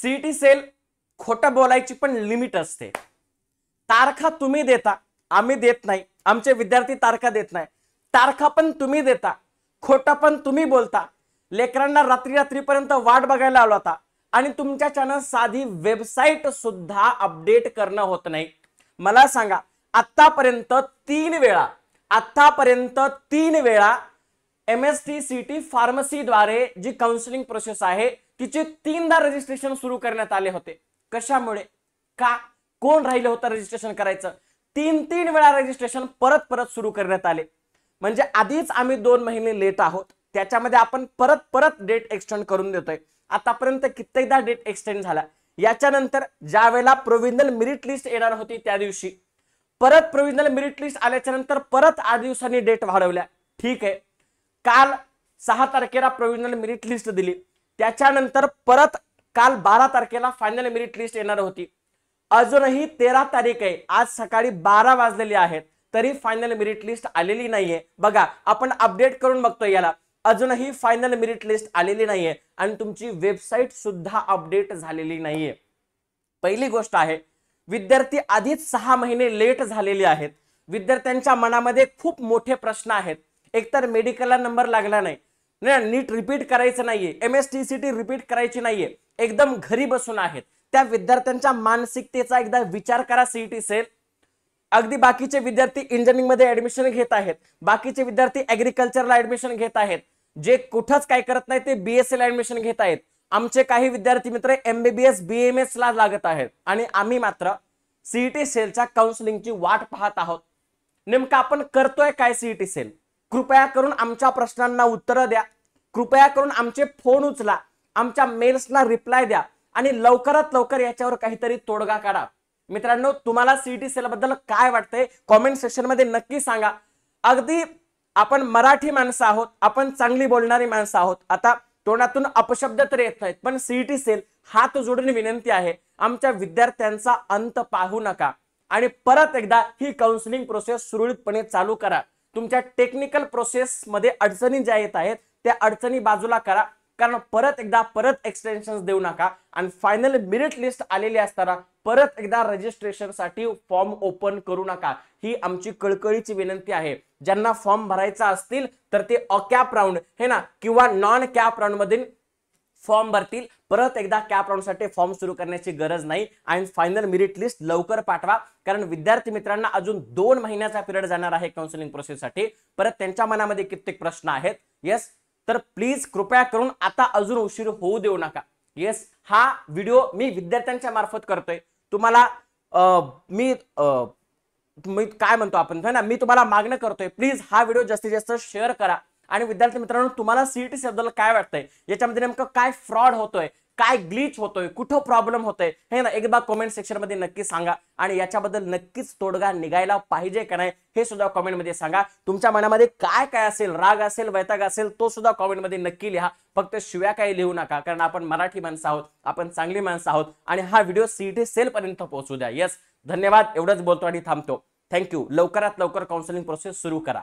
CET sale खोटं बोलायची पण लिमिट असते. तारखा तुम्ही देता, आम्ही देत नाही. आमचे विद्यार्थी तारखा देत नाही. तारखा पण तुम्ही देता, खोटं पण तुम्ही बोलता. लेकरांना रात्री रात्रीपर्यंत वाट बघायला आला होता आणि तुमच्या चॅनल साधी वेबसाईट सुद्धा अपडेट करणं होत नाही. मला सांगा, आतापर्यंत तीन वेळा MST फार्मसीद्वारे जी काउन्सिलिंग प्रोसेस आहे तिचे 3दा रजिस्ट्रेशन सुरू करण्यात आले होते. कशामुळे? का? कोण राहिलं होतं रजिस्ट्रेशन करायचं? 3 वेळा रजिस्ट्रेशन परत सुरू करण्यात आले. म्हणजे आधीच आम्ही 2 महिने लेट आहोत, त्याच्यामध्ये आपण परत डेट एक्सटेंड करून देतोय. आतापर्यंत कित्येकदा डेट एक्सटेंड झाला. याच्यानंतर ज्या वेळेला प्रोव्हिजनल मेरिट लिस्ट येणार होती त्या दिवशी परत प्रोव्हिजनल मेरिट लिस्ट आल्याच्या नंतर परत 8 दिवसांनी डेट वाढवल्या. ठीक आहे, काल 6 तारखेला प्रोव्हिजनल मेरिट लिस्ट दिली. त्याच्यानंतर परत काल 12 तारखेला फायनल मेरिट लिस्ट येणार होती. अजूनही 13 तारीख आहे, आज सकाळी 12 वाजलेले आहेत, तरी फायनल मेरिट लिस्ट आलेली नाहीये. बघा, आपण अपडेट करून बघतोय याला, अजूनही फायनल मेरिट लिस्ट आलेली नाहीये आणि तुमची वेबसाईट सुद्धा अपडेट झालेली नाहीये. पहिली गोष्ट आहे, विद्यार्थी आधीच 6 महिने लेट झालेले आहेत. विद्यार्थ्यांच्या मनामध्ये खूप मोठे प्रश्न आहेत. एकतर मेडिकलला नंबर लागला नाही, नीट रिपीट करायचं नाहीये, MSTCT रिपीट करायची नाहीये, एकदम घरी बसून आहेत. त्या विद्यार्थ्यांच्या मानसिकतेचा एकदा विचार करा. सीईटी सेल अगदी बाकीचे विद्यार्थी इंजिनिअरिंग मध्ये ऍडमिशन घेत आहेत, बाकीचे विद्यार्थी ऍग्रिकल्चरला ऍडमिशन घेत आहेत, जे कुठंच काय करत नाही ते BSc ला ऍडमिशन घेत आहेत. आमचे काही विद्यार्थी मित्र MBBS BMS ला लागत आहेत आणि आम्ही मात्र सीईटी सेलच्या काउन्सिलिंगची वाट पाहत आहोत. नेमकं आपण करतोय काय? सीईटी सेल, कृपया करून आमच्या प्रश्नांना उत्तर द्या, कृपया करून आमचे फोन उचला, आमच्या मेल्सला रिप्लाय द्या आणि लवकरात लवकर याच्यावर काहीतरी तोडगा काढा. मित्रांनो, तुम्हाला सीईटी सेल बद्दल काय वाटतंय कॉमेंट सेक्शन मध्ये नक्की सांगा. अगदी आपण मराठी माणसं आहोत, आपण चांगली बोलणारी माणसं आहोत. आता तोंडातून अपशब्द तर येत नाहीत, पण सीईटी सेल हात जोडून विनंती आहे, आमच्या विद्यार्थ्यांचा अंत पाहू नका आणि परत एकदा ही काउन्सिलिंग प्रोसेस सुरळीतपणे चालू करा. तुमच्या टेक्निकल प्रोसेस मध्ये अडचणी ज्या येत आहेत त्या अडचणी बाजूला करा, कारण परत एकदा एक्सटेन्शन देऊ नका आणि फायनल मेरिट लिस्ट आलेली असताना परत एकदा रजिस्ट्रेशन साठी फॉर्म ओपन करू नका. ही आमची कळकळीची विनंती आहे. ज्यांना फॉर्म भरायचा असतील तर ते अकॅप राऊंड हे ना किंवा नॉन कॅप राऊंड मधील फॉर्म भरतील. परत एकदा कॅप राऊंड साठी फॉर्म सुरू करण्याची गरज नाही आणि फायनल मेरिट लिस्ट लवकर पाठवा, कारण विद्यार्थी मित्रांना अजून 2 महिन्याचा पिरियड जाणार आहे काउन्सिलिंग प्रोसेस साठी. परत त्यांच्या मनामध्ये कित्येक प्रश्न आहेत. येस, तर प्लीज कृपया करून आता अजून उशीर होऊ देऊ नका. येस, हा व्हिडिओ मी विद्यार्थ्यांच्या मार्फत करतोय. तुम्हाला मी काय म्हणतो आपण ना, मी तुम्हाला मागणं करतोय, प्लीज हा व्हिडिओ जास्तीत जास्त शेअर करा. आणि विद्यार्थी मित्रांनो, तुम्हाला सीईटी बद्दल काय वाटतंय, याच्यामध्ये नेमकं काय फ्रॉड होतोय, काय ग्लिच होतोय, कुठं प्रॉब्लेम होतोय हे ना एकदा कमेंट सेक्शन मध्ये नक्की सांगा. आणि याच्याबद्दल नक्कीच तोडगा निघायला पाहिजे का नाही हे सुद्धा कमेंट मध्ये सांगा. तुमच्या मनामध्ये काय काय असेल, राग असेल, वैताग असेल, तो सुद्धा कमेंट मध्ये नक्की लिहा. फक्त शिव्या काही लिहू नका, कारण आपण मराठी माणसं आहोत, आपण चांगली माणसं आहोत आणि हा व्हिडिओ सीईटी सेल पर्यंत पोहोचू द्या. येस, धन्यवाद. एवढंच बोलतो आणि थांबतो. थँक्यू. लवकरात लवकर काउन्सिलिंग प्रोसेस सुरू करा.